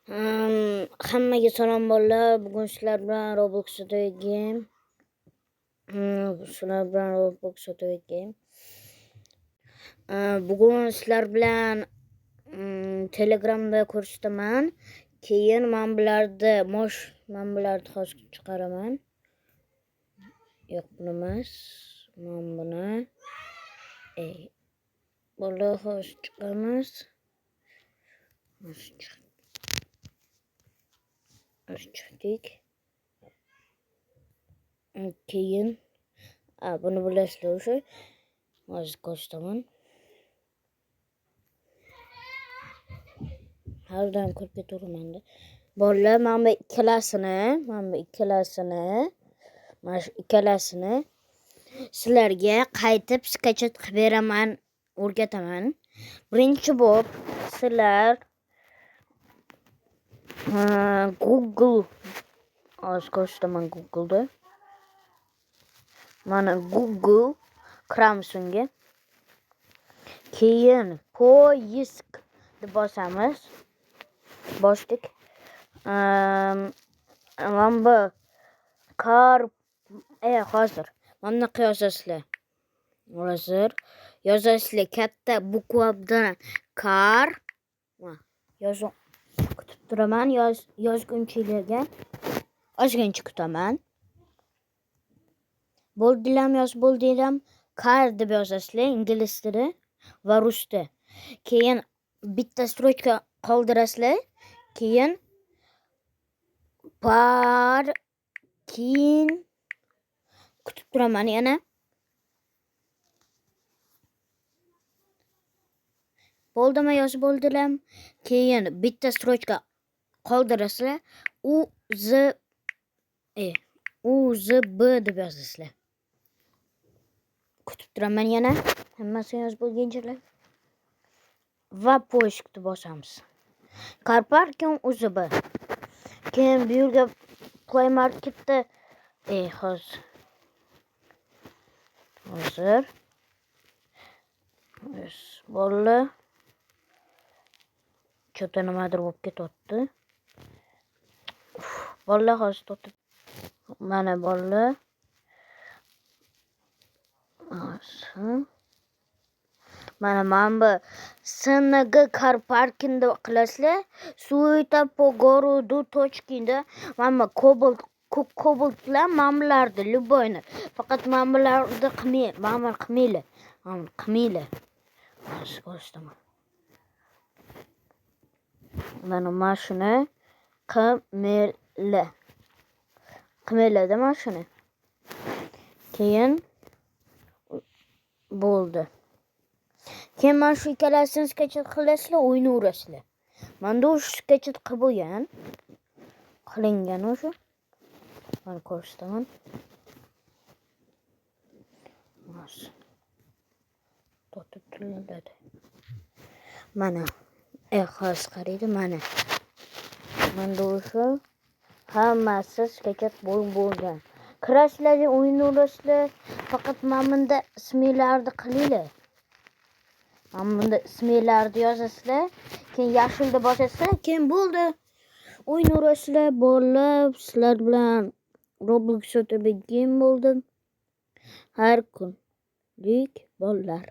Hammaga salom bolalar. Bugun sizlar bilan Roblox o'tayotgan. Bugun sizlar bilan Telegramda ko'rsataman. Keyin men bularni hozir chiqaraman. Yo'q, buni emas. Men buni bolalar hozir chiqamiz. Chiqdik. Keyin buni bilasizlar o'sha. Hozir ko'rsataman. Har doim ko'rib ketaveraman-da. Bolalar, mana bu ikkalasini sizlarga qaytib skachat qilib beraman, o'rgataman. Birinchi bo'lib sizlar Google ko'rsataman. Google'da mana Google kiramiz unga. Keyin poisk deb bosamiz. Bosdik. Mana bu hozir mana qiyosasizlar. Hozir yozasizlar katta bukva bilan kar. Yozib kutib turaman. Yozgunchilarga ozgincha kutaman. Bo'ldilam kar deb yozasizlar ingliz tili va rus tili. Keyin bitta strochka qoldirasizlar. Keyin parkin kutib turaman yana. Bo'ldimi, yozib bo'ldilam. Keyin bitta strochka qoldirasizlar. UZB deb yozasizlar. Kutib turaman yana. Hammasini yozib bo'lguncha va poiskni bosamiz. Car parking UZB. Keyin bu yerga Play Marketda hozir bolalar cho'ta nimadir bo'lib ketyapti. Bolalar hozir totib. Mana bolalar. Mana bu SNG car parking deb qilasizlar. Suita по городу точкинda mana Cobalt bilan mamlardi любойni. Faqat mamlarni qilmanglar. Mana mashina qimiladi mashina. Keyin bo'ldi. Keyin mana shu ikkalasini skachat qilasizlar, o'ynaverasizlar. Menda o'sha skachat qilib bo'lgan. Qilingan o'sha. Mana ko'rsataman. Totib turiladi. Mana hozir qaraydi mana. Menda o'sha hammasi skachat bo'lgan. Kirasizlar, o'ynaverasizlar. Faqat mana bunda ismlarni qilinglar. Mana bunda ismlarni yozasizlar. Keyin yashilni bosasizlar, keyin bo'ldi. O'ynaverasizlar. Bolalar, sizlar bilan Roblox o'tib bo'ldim. Har kunlik bolalar.